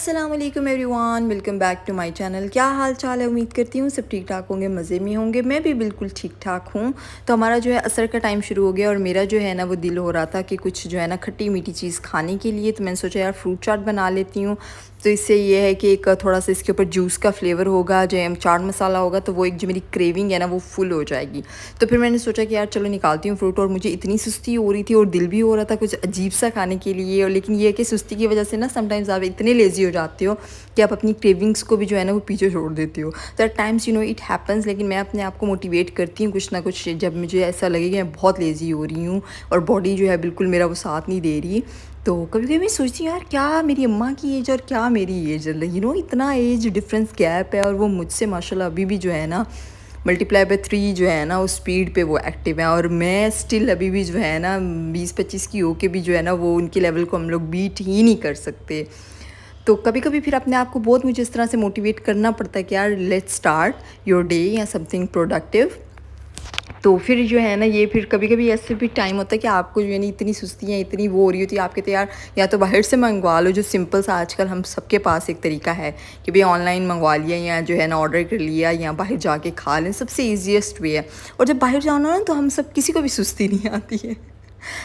अस्सलाम वालेकुम everyone, welcome back to my channel. क्या हाल चाल है? उम्मीद करती हूँ सब ठीक ठाक होंगे, मज़े में होंगे। मैं भी बिल्कुल ठीक ठाक हूँ। तो हमारा जो है असर का टाइम शुरू हो गया और मेरा जो है ना वो दिल हो रहा था कि कुछ जो है ना खट्टी मीठी चीज़ खाने के लिए। तो मैंने सोचा यार फ्रूट चाट बना लेती हूँ। तो इससे ये है कि एक थोड़ा सा इसके ऊपर जूस का फ्लेवर होगा, जो चाट मसाला होगा, तो वो एक जो मेरी क्रेविंग है ना वो फुल हो जाएगी। तो फिर मैंने सोचा कि यार चलो निकालती हूँ फ्रूट। और मुझे इतनी सुस्ती हो रही थी और दिल भी हो रहा था कुछ अजीब सा खाने के लिए। और लेकिन ये है कि सुस्ती की वजह से ना समटाइम्स आप इतने लेज़ी हो जाते हो कि आप अपनी क्रेविंग्स को भी जो है ना वो पीछे छोड़ देते हो। तो एट टाइम्स इट हैपन्स। लेकिन मैं अपने आप को मोटिवेट करती हूँ कुछ ना कुछ, जब मुझे ऐसा लगे कि मैं बहुत लेज़ी हो रही हूँ और बॉडी जो है बिल्कुल मेरा वो साथ नहीं दे रही। तो कभी कभी मैं सोचती हूँ यार क्या मेरी अम्मा की एज और क्या मेरी एज, इतना एज डिफरेंस गैप है और वो मुझसे माशाल्लाह अभी भी जो है ना मल्टीप्लाई बाय 3 जो है ना उस स्पीड पे वो एक्टिव है। और मैं स्टिल अभी भी जो है ना 20-25 की हो के भी जो है ना वो उनके लेवल को हम लोग बीट ही नहीं कर सकते। तो कभी कभी फिर अपने आप को बहुत मुझे इस तरह से मोटिवेट करना पड़ता है कि यार लेट्स स्टार्ट योर डे या समथिंग प्रोडक्टिव। तो फिर जो है ना ये फिर कभी कभी ऐसे भी टाइम होता है कि आपको जो है ना इतनी सुस्तियाँ इतनी वो हो रही होती है, आप कहते हैं यार या तो बाहर से मंगवा लो, जो सिंपल सा आजकल हम सबके पास एक तरीका है कि भाई ऑनलाइन मंगवा लिया या जो है ना ऑर्डर कर लिया या बाहर जाके खा लें, सबसे ईजीएस्ट वे है। और जब बाहर जाना ना तो हम सब किसी को भी सुस्ती नहीं आती है।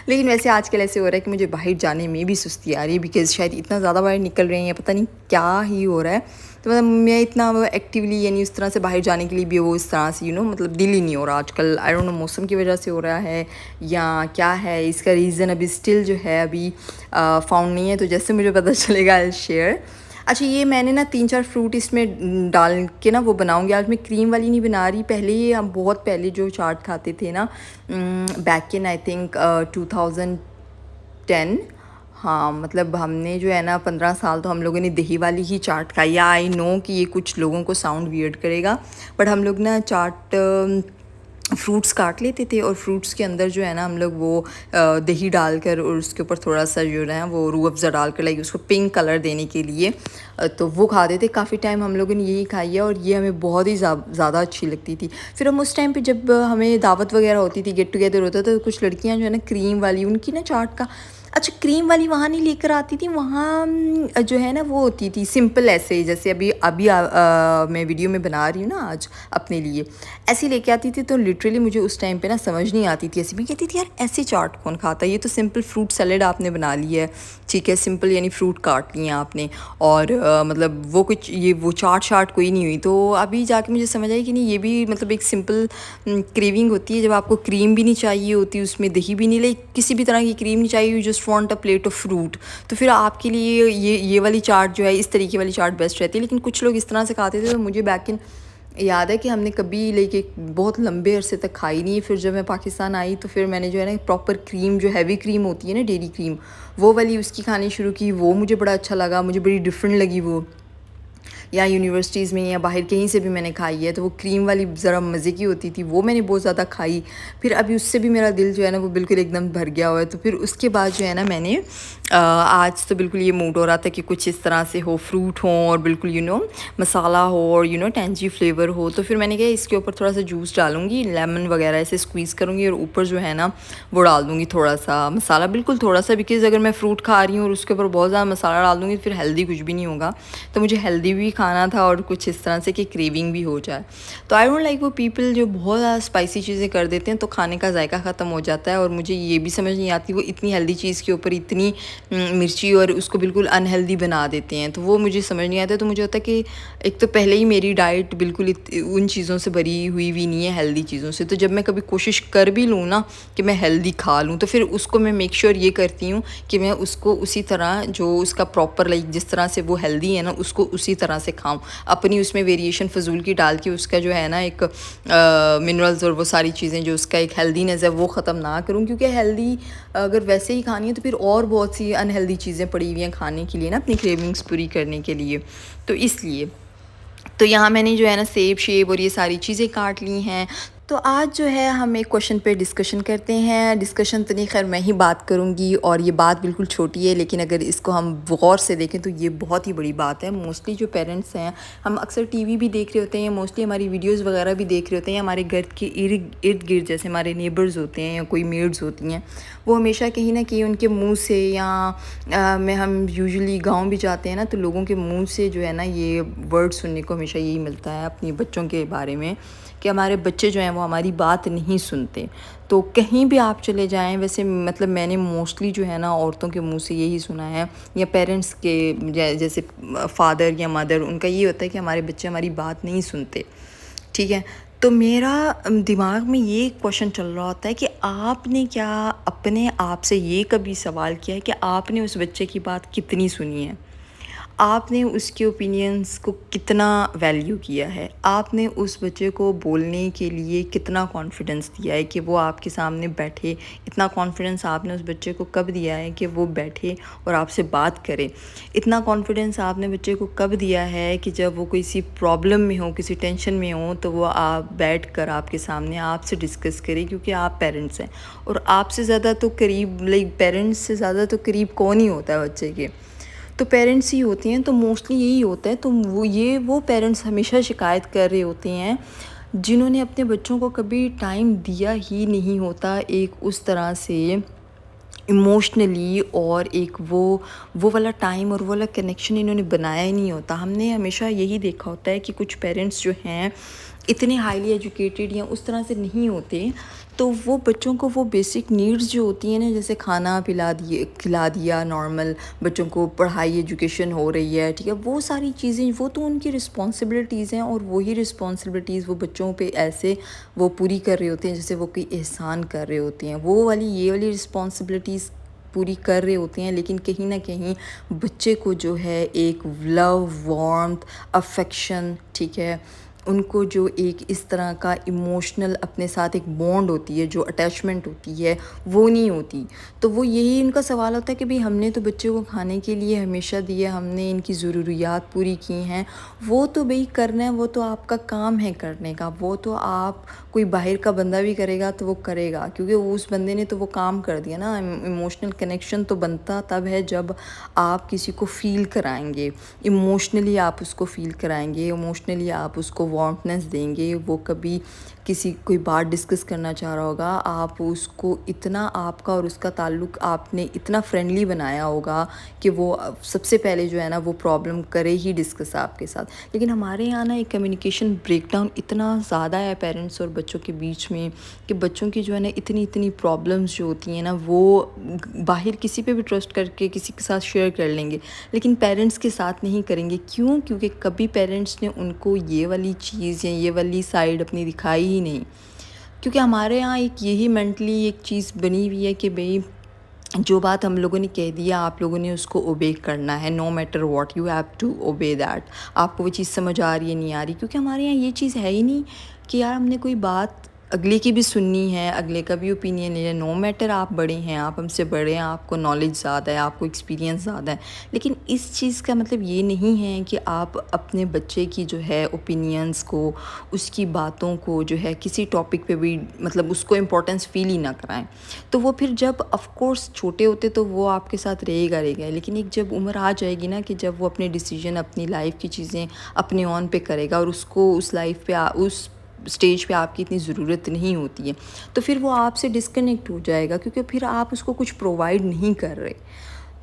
लेकिन वैसे आजकल ऐसे हो रहा है कि मुझे बाहर जाने में भी सुस्ती आ रही है, बिकॉज़ शायद इतना ज़्यादा बाहर निकल रहे हैं, पता नहीं क्या ही हो रहा है। तो मतलब मैं इतना एक्टिवली यानी उस तरह से बाहर जाने के लिए भी वो इस तरह से मतलब दिल ही नहीं हो रहा आजकल। आई डोंट नो मौसम की वजह से हो रहा है या क्या है, इसका रीज़न अभी स्टिल जो है अभी फाउंड नहीं है। तो जैसे मुझे पता चलेगा आई शेयर। अच्छा, ये मैंने ना 3-4 फ्रूट इसमें डाल के ना वो बनाऊंगी। आज मैं क्रीम वाली नहीं बना रही। पहले ये हम बहुत पहले जो चाट खाते थे ना बैक इन आई थिंक 2010। हाँ मतलब हमने जो है ना 15 साल तो हम लोगों ने दही वाली ही चाट खाई। या आई नो कि ये कुछ लोगों को साउंड वियर्ड करेगा, बट हम लोग ना चाट फ्रूट्स काट लेते थे और फ्रूट्स के अंदर जो है ना हम लोग वो दही डालकर और उसके ऊपर थोड़ा सा जो है वो रूह अफ़ज़ा डालकर लाइक उसको पिंक कलर देने के लिए तो वो खाते थे। काफ़ी टाइम हम लोगों ने यही खाई है और ये हमें बहुत ही ज़्यादा अच्छी लगती थी। फिर हम उस टाइम पे जब हमें दावत वगैरह होती थी, गेट टुगेदर होता था, तो कुछ लड़कियां जो है ना क्रीम वाली उनकी ना चाट का, अच्छा क्रीम वाली वहाँ नहीं लेकर आती थी, वहाँ जो है ना वो होती थी सिंपल ऐसे, जैसे अभी अभी मैं वीडियो में बना रही हूँ ना आज अपने लिए, ऐसी लेके आती थी। तो लिटरली मुझे उस टाइम पे ना समझ नहीं आती थी ऐसी। मैं कहती थी यार ऐसी चाट कौन खाता है, ये तो सिंपल फ्रूट सैलेड आपने बना ली है, ठीक है, सिंपल यानी फ्रूट काट लिए आपने और मतलब वो कुछ ये वो चाट कोई नहीं हुई। तो अभी जाके मुझे समझ आई कि नहीं, ये भी मतलब एक सिंपल क्रेविंग होती है जब आपको क्रीम भी नहीं चाहिए होती, उसमें दही भी नहीं, लाइक किसी भी तरह की क्रीम नहीं चाहिए, you just want a plate of fruit. तो फिर आपके लिए ये वाली चाट जो है, इस तरीके वाली चाट बेस्ट रहती है। लेकिन कुछ लोग इस तरह से खाते थे, तो मुझे बैक इन याद है कि हमने कभी लेके बहुत लंबे अरसे तक खाई नहीं। फिर जब मैं पाकिस्तान आई तो फिर मैंने जो है ना प्रॉपर क्रीम, जो हैवी क्रीम होती है ना डेयरी क्रीम, वो वाली उसकी खानी शुरू की। वो मुझे बड़ा अच्छा लगा, मुझे बड़ी डिफरेंट लगी वो। या यूनिवर्सिटीज़ में या बाहर कहीं से भी मैंने खाई है, तो वो क्रीम वाली ज़रा मज़े की होती थी, वो मैंने बहुत ज़्यादा खाई। फिर अभी उससे भी मेरा दिल जो है ना वो बिल्कुल एकदम भर गया हुआ है। तो फिर उसके बाद जो है ना मैंने आज तो बिल्कुल ये मूड हो रहा था कि कुछ इस तरह से हो, फ्रूट हो और बिल्कुल मसाला हो और टेंजी फ्लेवर हो। तो फिर मैंने कहा इसके ऊपर थोड़ा सा जूस डालूंगी, लेमन वगैरह ऐसे स्क्वीज़ करूँगी और ऊपर जो है ना वो डाल दूँगी थोड़ा सा मसाला, बिल्कुल थोड़ा सा, बिकॉज़ अगर मैं फ्रूट खा रही हूँ और उसके ऊपर बहुत ज़्यादा मसाला डाल दूँगी फिर हेल्दी कुछ भी नहीं होगा। तो मुझे हेल्दी भी खाना था और कुछ इस तरह से कि क्रेविंग भी हो जाए। तो आई डोंट लाइक वो पीपल जो बहुत ज़्यादा स्पाइसी चीज़ें कर देते हैं तो खाने का जायका ख़त्म हो जाता है। और मुझे ये भी समझ नहीं आती वो इतनी हेल्दी चीज़ के ऊपर इतनी मिर्ची और उसको बिल्कुल अनहेल्दी बना देते हैं, तो वो मुझे समझ नहीं आता। तो मुझे होता है कि एक तो पहले ही मेरी डाइट बिल्कुल उन चीज़ों से भरी हुई भी नहीं है, हेल्दी चीज़ों से। तो जब मैं कभी कोशिश कर भी लूँ ना कि मैं हेल्दी खा लूँ, तो फिर उसको मैं मेक श्योर ये करती हूँ कि मैं उसको उसी तरह जो उसका प्रॉपर लाइक जिस तरह से वो हेल्दी है ना उसको उसी तरह से खाऊं। अपनी उसमें वेरिएशन फजूल की डाल के उसका जो है ना एक मिनरल्स और वो सारी चीज़ें जो उसका एक हेल्दीनेस है वो ख़त्म ना करूं। क्योंकि हेल्दी अगर वैसे ही खानी है तो फिर और बहुत सी अनहेल्दी चीज़ें पड़ी हुई हैं खाने के लिए ना, अपनी क्रेविंग्स पूरी करने के लिए। तो इसलिए तो यहाँ मैंने जो है ना सेब शेब और ये सारी चीज़ें काट ली हैं। तो आज जो है हम एक क्वेश्चन पे डिस्कशन करते हैं। डिस्कशन तो नहीं, खैर मैं ही बात करूँगी और ये बात बिल्कुल छोटी है, लेकिन अगर इसको हम गौर से देखें तो ये बहुत ही बड़ी बात है। मोस्टली जो पेरेंट्स हैं, हम अक्सर टीवी भी देख रहे होते हैं, मोस्टली हमारी वीडियोस वगैरह भी देख रहे होते हैं, हमारे घर के इर्द गिर्द जैसे हमारे नेबर्स होते हैं या कोई मेड्स होती हैं, वो हमेशा कहीं न कहीं उनके मुँह से या में हम यूजुअली गाँव भी जाते हैं ना, तो लोगों के मुँह से जो है ना ये वर्ड सुनने को हमेशा यही मिलता है अपने बच्चों के बारे में, कि हमारे बच्चे जो हैं वो हमारी बात नहीं सुनते। तो कहीं भी आप चले जाएँ, वैसे मतलब मैंने मोस्टली जो है ना औरतों के मुँह से यही सुना है, या पेरेंट्स के जैसे फादर या मदर, उनका ये होता है कि हमारे बच्चे हमारी बात नहीं सुनते, ठीक है। तो मेरा दिमाग में ये क्वेश्चन चल रहा होता है कि आपने क्या अपने आप से ये कभी सवाल किया है कि आपने उस बच्चे की बात कितनी सुनी है? आपने उसके ओपिनियंस को कितना वैल्यू किया है? आपने उस बच्चे को बोलने के लिए कितना कॉन्फिडेंस दिया है कि वो आपके सामने बैठे? इतना कॉन्फिडेंस आपने उस बच्चे को कब दिया है कि वो बैठे और आपसे बात करे? इतना कॉन्फिडेंस आपने बच्चे को कब दिया है कि जब वो किसी प्रॉब्लम में हो, किसी टेंशन में हो, तो वो आप बैठकर आपके सामने आपसे डिस्कस करे, क्योंकि आप पेरेंट्स हैं और आपसे ज़्यादा तो करीब, लाइक पेरेंट्स से ज़्यादा तो करीब कौन ही होता है बच्चे के? तो पेरेंट्स ही होती हैं, तो मोस्टली यही होता है। तो वो पेरेंट्स हमेशा शिकायत कर रहे होते हैं जिन्होंने अपने बच्चों को कभी टाइम दिया ही नहीं होता, एक उस तरह से इमोशनली, और एक वो वाला टाइम और वो वाला कनेक्शन इन्होंने बनाया ही नहीं होता। हमने हमेशा यही देखा होता है कि कुछ पेरेंट्स जो हैं इतने हाईली एजुकेटेड या उस तरह से नहीं होते, तो वो बच्चों को वो बेसिक नीड्स जो होती हैं ना, जैसे खाना खिला दिया, नॉर्मल बच्चों को पढ़ाई एजुकेशन हो रही है, ठीक है, वो सारी चीज़ें वो तो उनकी रिस्पॉन्सिबिलिटीज़ हैं, और वही रिस्पॉन्सिबिलिटीज़ वो बच्चों पे ऐसे वो पूरी कर रहे होते हैं जैसे वो कोई एहसान कर रहे होते हैं। वो वाली ये वाली रिस्पॉन्सिबिलिटीज़ पूरी कर रहे होते हैं, लेकिन कहीं न कहीं बच्चे को जो है एक लव, वार्मथ, अफेक्शन, ठीक है, उनको जो एक इस तरह का इमोशनल अपने साथ एक बॉन्ड होती है, जो अटैचमेंट होती है, वो नहीं होती। तो वो यही उनका सवाल होता है कि भई हमने तो बच्चे को खाने के लिए हमेशा दिया, हमने इनकी ज़रूरियात पूरी की हैं, वो तो भई करना है, वो तो आपका काम है करने का, वो तो आप कोई बाहर का बंदा भी करेगा तो वो करेगा, क्योंकि उस बंदे ने तो वो काम कर दिया ना। इमोशनल कनेक्शन तो बनता तब है जब आप किसी को फ़ील कराएँगे, इमोशनली आप उसको फ़ील कराएँगे, इमोशनली आप उसको वार्मनेस देंगे। वो कभी किसी कोई बात डिस्कस करना चाह रहा होगा, आप उसको इतना, आपका और उसका ताल्लुक़ आपने इतना फ्रेंडली बनाया होगा कि वो सबसे पहले जो है ना वो प्रॉब्लम करे ही डिस्कस आपके साथ। लेकिन हमारे यहाँ ना एक कम्युनिकेशन ब्रेकडाउन इतना ज़्यादा है पेरेंट्स और बच्चों के बीच में, कि बच्चों की जो है ना इतनी प्रॉब्लम्स जो होती हैं ना, वो बाहर किसी पे भी ट्रस्ट करके किसी के साथ शेयर कर लेंगे, लेकिन पेरेंट्स के साथ नहीं करेंगे। क्यों? क्योंकि कभी पेरेंट्स ने उनको ये वाली चीज़ या ये वाली साइड अपनी दिखाई ही नहीं। क्योंकि हमारे यहाँ एक यही मेंटली एक चीज़ बनी हुई है कि भई जो बात हम लोगों ने कह दिया, आप लोगों ने उसको ओबे करना है, no matter what, you have to obey that. आपको वो चीज़ समझ आ रही है, नहीं आ रही, क्योंकि हमारे यहाँ ये चीज़ है ही नहीं कि यार हमने कोई बात अगले की भी सुननी है, अगले का भी ओपिनियन लेना है। नो मैटर आप बड़े हैं, आप हमसे बड़े हैं, आपको नॉलेज ज़्यादा है, आपको एक्सपीरियंस ज़्यादा है, लेकिन इस चीज़ का मतलब ये नहीं है कि आप अपने बच्चे की जो है ओपिनियंस को, उसकी बातों को जो है किसी टॉपिक पे भी मतलब उसको इम्पोर्टेंस फ़ील ही ना कराएं। तो वो फिर जब ऑफ कोर्स छोटे होते तो वो आपके साथ रहेगा, लेकिन एक जब उम्र आ जाएगी ना कि जब वो अपने डिसीजन, अपनी लाइफ की चीज़ें अपने ऑन पे करेगा और उसको उस लाइफ पे उस स्टेज पे आपकी इतनी ज़रूरत नहीं होती है, तो फिर वो आपसे डिस्कनेक्ट हो जाएगा, क्योंकि फिर आप उसको कुछ प्रोवाइड नहीं कर रहे।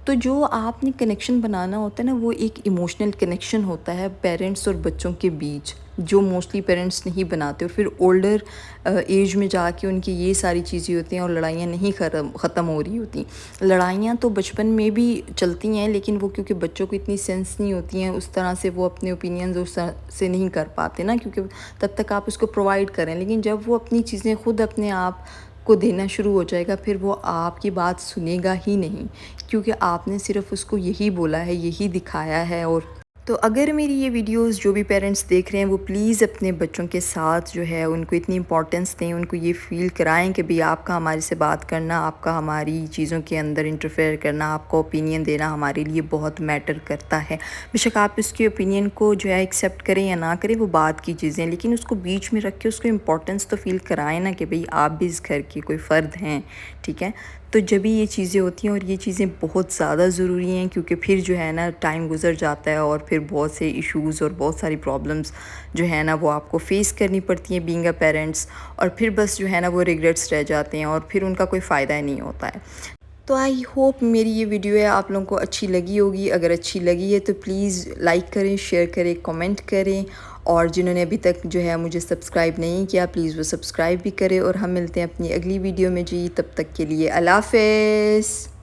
तो जो आपने कनेक्शन बनाना होता है ना, वो एक इमोशनल कनेक्शन होता है पेरेंट्स और बच्चों के बीच, जो मोस्टली पेरेंट्स नहीं बनाते, और फिर ओल्डर एज में जाके उनकी ये सारी चीज़ें होती हैं और लड़ाइयाँ नहीं ख़त्म हो रही होती। लड़ाइयाँ तो बचपन में भी चलती हैं, लेकिन वो क्योंकि बच्चों को इतनी सेंस नहीं होती हैं उस तरह से, वो अपने ओपिनियंस उस तरह से नहीं कर पाते ना, क्योंकि तब तक आप उसको प्रोवाइड करें। लेकिन जब वो अपनी चीज़ें खुद अपने आप को देना शुरू हो जाएगा, फिर वो आपकी बात सुनेगा ही नहीं, क्योंकि आपने सिर्फ़ उसको यही बोला है, यही दिखाया है। और तो अगर मेरी ये वीडियोस जो भी पेरेंट्स देख रहे हैं, वो प्लीज़ अपने बच्चों के साथ जो है उनको इतनी इंपॉर्टेंस दें, उनको ये फ़ील कराएं कि भाई आपका हमारे से बात करना, आपका हमारी चीज़ों के अंदर इंटरफेयर करना, आपका ओपिनियन देना हमारे लिए बहुत मैटर करता है। बेशक आप उसके ओपिनियन को जो है एक्सेप्ट करें या ना करें, वो बात की चीज़ें, लेकिन उसको बीच में रख के उसको इम्पोर्टेंस तो फ़ील कराएं ना कि भाई आप भी इस घर के कोई फ़र्द हैं, ठीक है। तो जब भी ये चीज़ें होती हैं, और ये चीज़ें बहुत ज़्यादा ज़रूरी हैं, क्योंकि फिर जो है ना टाइम गुज़र जाता है और फिर बहुत से इश्यूज़ और बहुत सारी प्रॉब्लम्स जो है ना वो आपको फ़ेस करनी पड़ती हैं बीइंग अ पेरेंट्स, और फिर बस जो है ना वो रिग्रेट्स रह जाते हैं और फिर उनका कोई फ़ायदा ही नहीं होता है। तो आई होप मेरी ये वीडियो है आप लोगों को अच्छी लगी होगी। अगर अच्छी लगी है तो प्लीज़ लाइक करें, शेयर करें, कमेंट करें, और जिन्होंने अभी तक जो है मुझे सब्सक्राइब नहीं किया प्लीज़ वो सब्सक्राइब भी करें। और हम मिलते हैं अपनी अगली वीडियो में जी, तब तक के लिए अल्लाह हाफ़िज़।